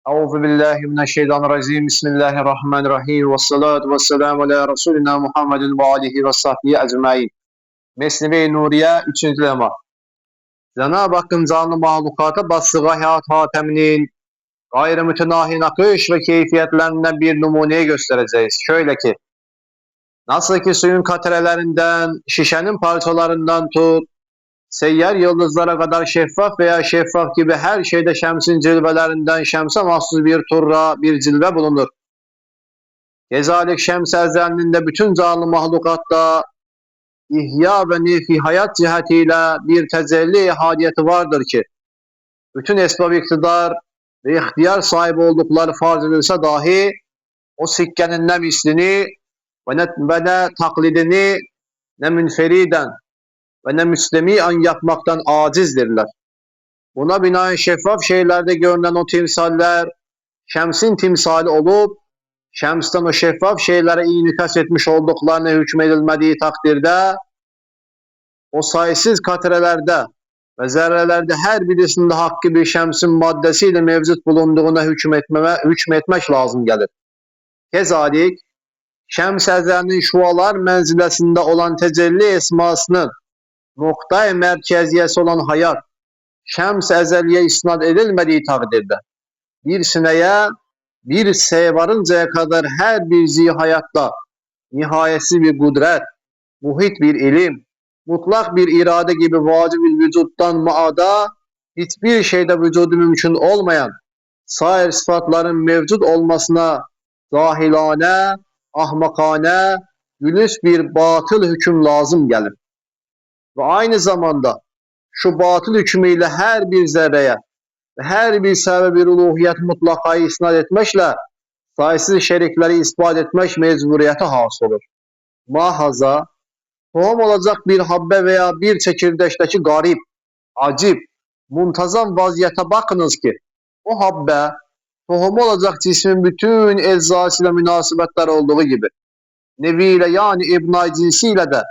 Euzu billahi mineşşeytanirracim. Bismillahirrahmanirrahim. Ve salatu ve selamu ala Resulina Muhammedin ve alihi ve sahbihi ecmaîn. Mesnevi Nuriye 3. lema. Cenab-ı Hakk'ın canlı mahlukata bastığı hayat hateminin gayrimütenahi akış ve keyfiyetlerinden bir numuneyi göstereceğiz. Şöyle ki, nasıl ki suyun katrelerinden, şişenin parçalarından tut, seyyar yıldızlara kadar şeffaf veya şeffaf gibi her şeyde şemsin cilvelerinden şemse mahsus bir turra, bir cilve bulunur. Kezalik şems ezelinde bütün canlı mahlukatta ihya ve nefi hayat cihetiyle bir tecelli hadiyeti vardır ki, bütün esbab iktidar ve ihtiyar sahibi oldukları farz edilse dahi, o sikkenin ne mislini ve ne taklidini ne münferiden ve ne müslemiyen yapmaktan acizdirler. Buna binaen şeffaf şeylerde görünen o timsaller, şemsin timsali olup, şemsten o şeffaf şeylere inikas etmiş olduklarına hükmedilmediği takdirde, o sayısız katrelerde ve zerrelerde her birisinde hakkı bir şemsin maddesiyle mevcut bulunduğuna hükmetmek lazım gelir. Kezalik, şems ezelinin şualar menzilesinde olan tecelli esmasının noktayı merkeziyesi olan hayat, şems ezeliye isnat edilmediği takdirde, bir sineye, bir seye varıncaya kadar her bir zihayatta nihayetsiz bir kudret, muhit bir ilim, mutlak bir irade gibi vacib bir vücuttan maada, hiçbir şeyde vücudu mümkün olmayan sair sıfatların mevcut olmasına zahilane, ahmakane, gülüs bir batıl hüküm lazım gelir. Ve aynı zamanda şu batıl hükmüyle her bir zerreye ve her bir sebebi uluhiyet mutlakayı isnat etmekle sayısız şerikleri ispat etmek mecburiyeti hasıl olur. Mahaza, tohum olacak bir habbe veya bir çekirdekteki garip, acip, muntazam vaziyete bakınız ki, o habbe, tohum olacak cismin bütün eczasıyla münasebetler olduğu gibi, neviyle yani ibn-i cinsiyle de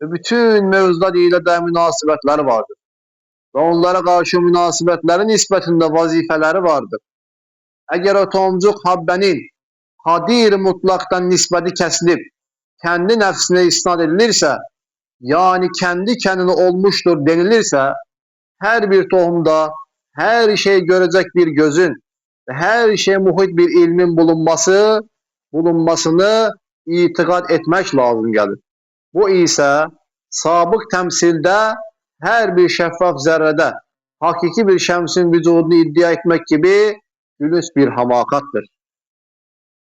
ve bütün mevzular ile de münasebetler vardır. Ve onlara karşı münasebetlerin nispetinde vazifeleri vardır. Eğer o tohumcuk habbenin kadir mutlaktan nispeti kesilip kendi nefsine isnat edilirse, yani kendi kendine olmuştur denilirse, her bir tohumda her şeyi görecek bir gözün ve her şeye muhit bir ilmin bulunmasını itikad etmek lazım gelir. Bu ise sabık temsilde her bir şeffaf zerrede hakiki bir şemsin vücudunu iddia etmek gibi gülüs bir hamakattır.